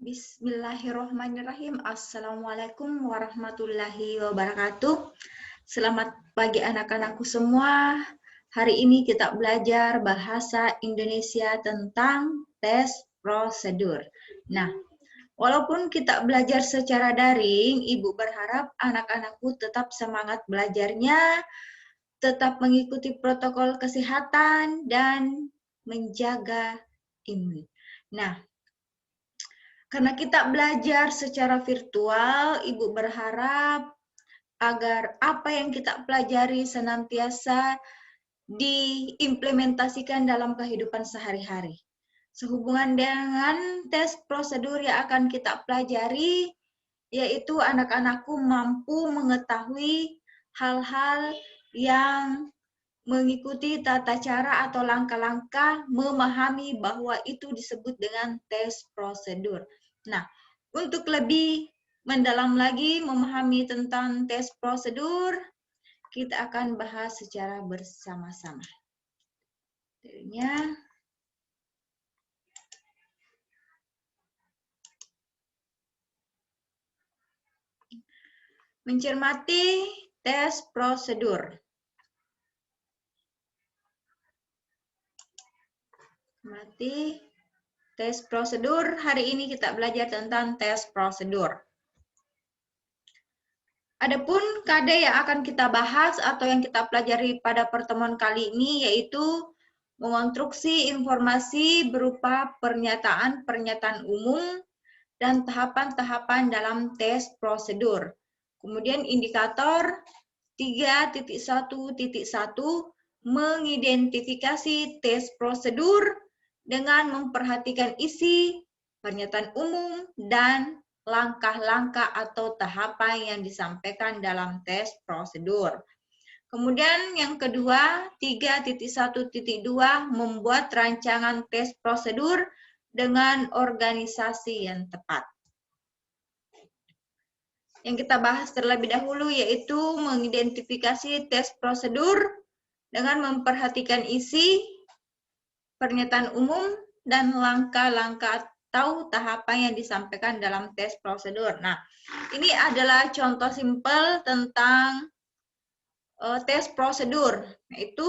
Bismillahirrahmanirrahim. Assalamualaikum warahmatullahi wabarakatuh. Selamat pagi anak-anakku semua. Hari ini kita belajar bahasa Indonesia tentang tes prosedur. Nah, walaupun kita belajar secara daring, Ibu berharap anak-anakku tetap semangat belajarnya, tetap mengikuti protokol kesehatan, dan menjaga imun. Nah, karena kita belajar secara virtual, Ibu berharap agar apa yang kita pelajari senantiasa diimplementasikan dalam kehidupan sehari-hari. Sehubungan dengan tes prosedur yang akan kita pelajari, yaitu anak-anakku mampu mengetahui hal-hal yang mengikuti tata cara atau langkah-langkah memahami bahwa itu disebut dengan tes prosedur. Nah, untuk lebih mendalam lagi memahami tentang tes prosedur, kita akan bahas secara bersama-sama. Mencermati tes prosedur. Tes prosedur, hari ini kita belajar tentang tes prosedur. Adapun KD yang akan kita bahas atau yang kita pelajari pada pertemuan kali ini yaitu mengonstruksi informasi berupa pernyataan-pernyataan umum dan tahapan-tahapan dalam tes prosedur. Kemudian indikator 3.1.1 mengidentifikasi tes prosedur dengan memperhatikan isi, pernyataan umum, dan langkah-langkah atau tahapan yang disampaikan dalam tes prosedur. Kemudian yang kedua, 3.1.2 membuat rancangan tes prosedur dengan organisasi yang tepat. Yang kita bahas terlebih dahulu yaitu mengidentifikasi tes prosedur dengan memperhatikan isi, pernyataan umum, dan langkah-langkah atau tahapan yang disampaikan dalam tes prosedur. Nah, ini adalah contoh simpel tentang tes prosedur, yaitu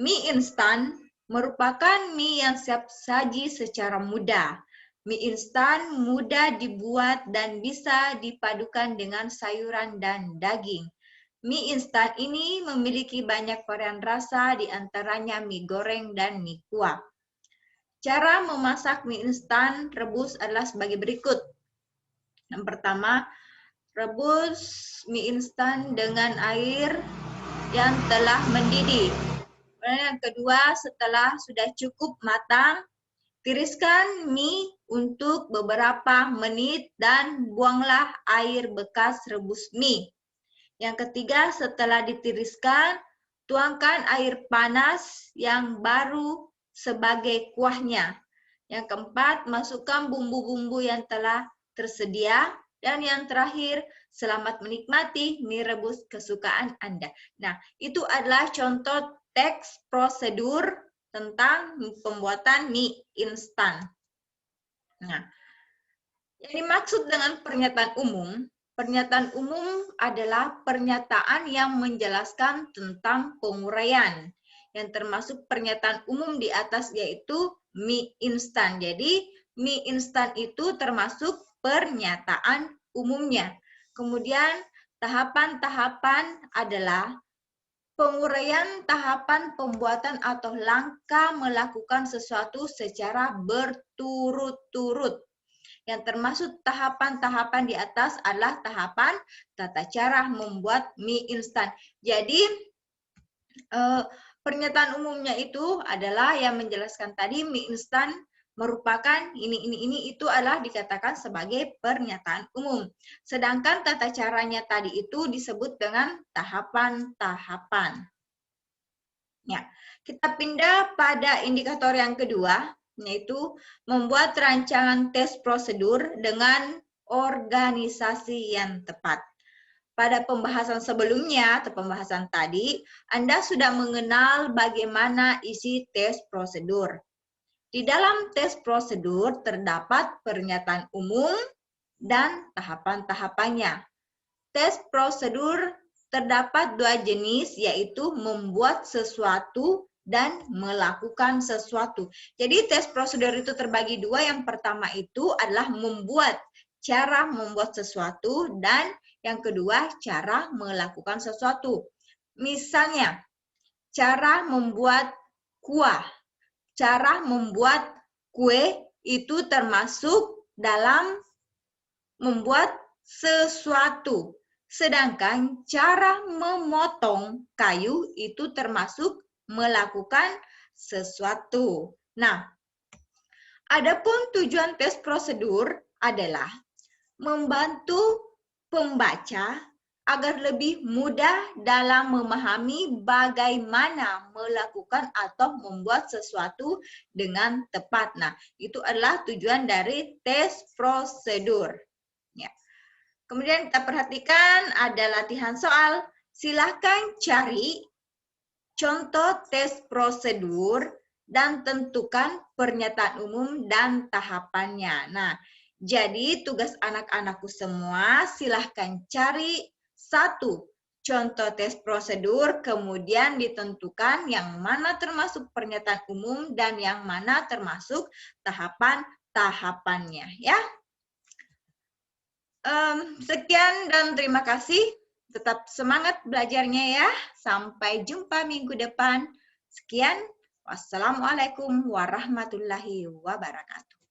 mie instan merupakan mie yang siap saji secara mudah. Mie instan mudah dibuat dan bisa dipadukan dengan sayuran dan daging. Mie instan ini memiliki banyak varian rasa, di antaranya mie goreng dan mie kuah. Cara memasak mie instan rebus adalah sebagai berikut. Yang pertama, rebus mie instan dengan air yang telah mendidih. Yang kedua, setelah sudah cukup matang, tiriskan mie untuk beberapa menit dan buanglah air bekas rebus mie. Yang ketiga, setelah ditiriskan, tuangkan air panas yang baru sebagai kuahnya. Yang keempat, masukkan bumbu-bumbu yang telah tersedia. Dan yang terakhir, selamat menikmati mie rebus kesukaan Anda. Nah, itu adalah contoh teks prosedur tentang pembuatan mie instan. Nah, yang dimaksud dengan pernyataan umum adalah pernyataan yang menjelaskan tentang penguraian. Yang termasuk pernyataan umum di atas yaitu mie instan. Jadi, mie instan itu termasuk pernyataan umumnya. Kemudian, tahapan-tahapan adalah penguraian tahapan pembuatan atau langkah melakukan sesuatu secara berturut-turut. Yang termasuk tahapan-tahapan di atas adalah tahapan tata cara membuat mie instan. Jadi, pernyataan umumnya itu adalah yang menjelaskan tadi mie instan merupakan ini itu adalah dikatakan sebagai pernyataan umum. Sedangkan tata caranya tadi itu disebut dengan tahapan-tahapan. Ya, kita pindah pada indikator yang kedua, yaitu membuat rancangan tes prosedur dengan organisasi yang tepat. Pada pembahasan sebelumnya atau pembahasan tadi, Anda sudah mengenal bagaimana isi tes prosedur. Di dalam tes prosedur terdapat pernyataan umum dan tahapan-tahapannya. Tes prosedur terdapat dua jenis, yaitu membuat sesuatu dan melakukan sesuatu. Jadi tes prosedur itu terbagi dua. Yang pertama itu adalah membuat, cara membuat sesuatu, dan yang kedua cara melakukan sesuatu. Misalnya, cara membuat kuah, cara membuat kue itu termasuk dalam membuat sesuatu. Sedangkan cara memotong kayu itu termasuk melakukan sesuatu. Nah, adapun tujuan tes prosedur adalah membantu pembaca agar lebih mudah dalam memahami bagaimana melakukan atau membuat sesuatu dengan tepat. Nah, itu adalah tujuan dari tes prosedur. Ya. Kemudian kita perhatikan ada latihan soal. Silahkan cari contoh tes prosedur dan tentukan pernyataan umum dan tahapannya. Nah, jadi tugas anak-anakku semua silahkan cari satu contoh tes prosedur, kemudian ditentukan yang mana termasuk pernyataan umum dan yang mana termasuk tahapan-tahapannya. Ya. Sekian dan terima kasih. Tetap semangat belajarnya ya. Sampai jumpa minggu depan. Sekian. Wassalamualaikum warahmatullahi wabarakatuh.